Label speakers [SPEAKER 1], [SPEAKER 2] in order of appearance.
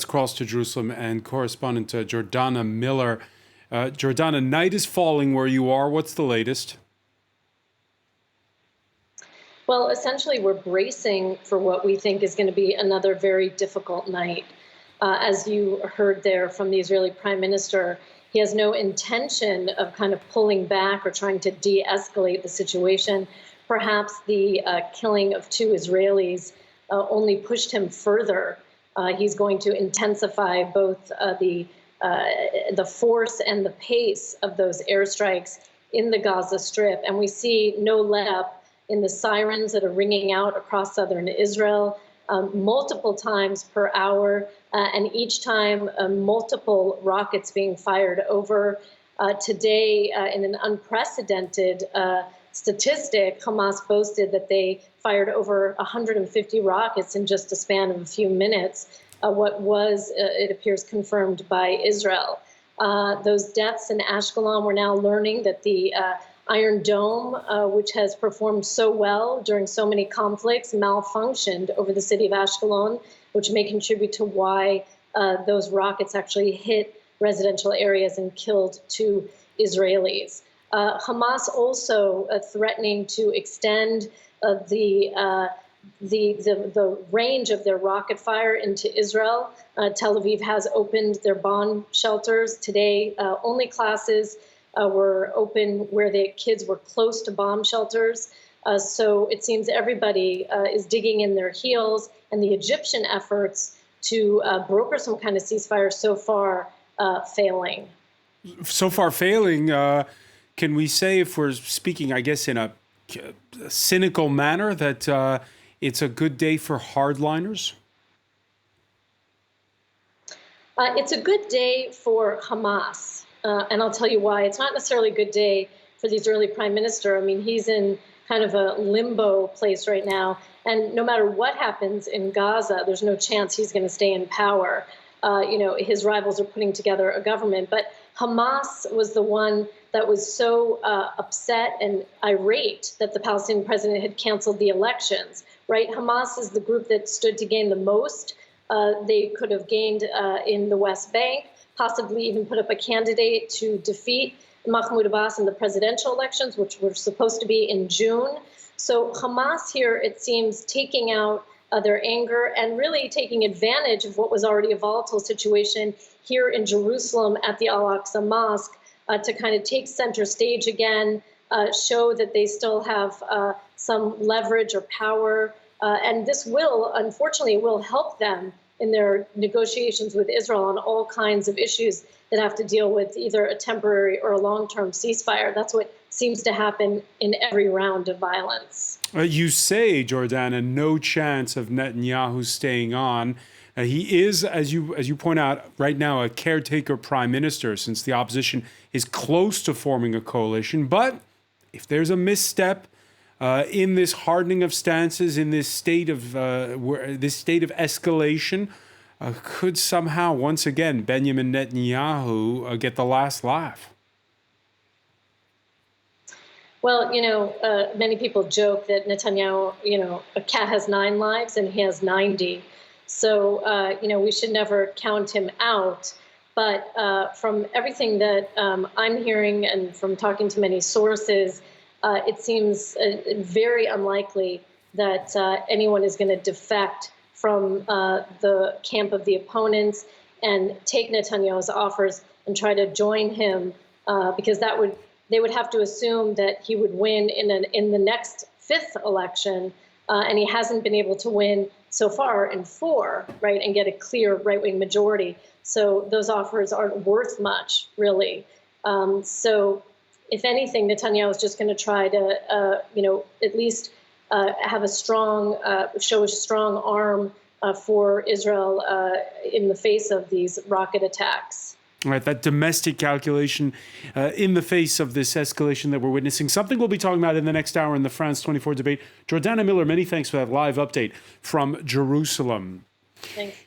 [SPEAKER 1] across to Jerusalem, and correspondent Jordana Miller. Jordana, night is falling where you are. What's the latest?
[SPEAKER 2] Well, essentially, we're bracing for what we think is going to be another very difficult night. As you heard there from the Israeli Prime Minister, he has no intention of kind of pulling back or trying to de-escalate the situation. Perhaps the killing of 2 Israelis only pushed him further. He's going to intensify both the force and the pace of those airstrikes in the Gaza Strip. And we see no let-up in the sirens that are ringing out across southern Israel multiple times per hour, and each time multiple rockets being fired over. Today, in an unprecedented statistic, Hamas boasted that they fired over 150 rockets in just a span of a few minutes, what was, it appears, confirmed by Israel. Those deaths in Ashkelon, we're now learning that the Iron Dome, which has performed so well during so many conflicts, malfunctioned over the city of Ashkelon, which may contribute to why those rockets actually hit residential areas and killed 2 Israelis. Hamas also threatening to extend the range of their rocket fire into Israel. Tel Aviv has opened their bomb shelters today. Only classes were open where the kids were close to bomb shelters. So it seems everybody is digging in their heels, and the Egyptian efforts to broker some kind of ceasefire so far failing.
[SPEAKER 1] So far failing. Can we say, if we're speaking, I guess, in a cynical manner, that it's a good day for hardliners?
[SPEAKER 2] It's a good day for Hamas. And I'll tell you why. It's not necessarily a good day for the Israeli Prime Minister. I mean, he's in kind of a limbo place right now. And no matter what happens in Gaza, there's no chance he's going to stay in power. His rivals are putting together a government. But Hamas was the one that was so upset and irate that the Palestinian president had canceled the elections, right? Hamas is the group that stood to gain the most. They could have gained in the West Bank, possibly even put up a candidate to defeat Mahmoud Abbas in the presidential elections, which were supposed to be in June. So Hamas here, it seems, taking out their anger and really taking advantage of what was already a volatile situation here in Jerusalem at the Al-Aqsa Mosque to kind of take center stage again, show that they still have some leverage or power. And this will, unfortunately, will help them in their negotiations with Israel on all kinds of issues that have to deal with either a temporary or a long-term ceasefire. That's what seems to happen in every round of violence.
[SPEAKER 1] You say, Jordana, no chance of Netanyahu staying on. He is, as you point out, right now a caretaker prime minister, since the opposition is close to forming a coalition. But if there's a misstep in this hardening of stances, in this state of escalation, could somehow once again Benjamin Netanyahu get the last laugh?
[SPEAKER 2] Well, many people joke that Netanyahu, a cat has 9 lives and he has 90. So, we should never count him out. But from everything that I'm hearing and from talking to many sources, it seems very unlikely that anyone is going to defect from the camp of the opponents and take Netanyahu's offers and try to join him, because they would have to assume that he would win in the next 5th election, and he hasn't been able to win so far in 4, right, and get a clear right-wing majority. So those offers aren't worth much, really. So if anything, Netanyahu is just going to try to, at least have a show a strong arm for Israel in the face of these rocket attacks.
[SPEAKER 1] All right, that domestic calculation in the face of this escalation that we're witnessing, something we'll be talking about in the next hour in the France 24 debate. Jordana Miller, many thanks for that live update from Jerusalem.
[SPEAKER 2] Thanks.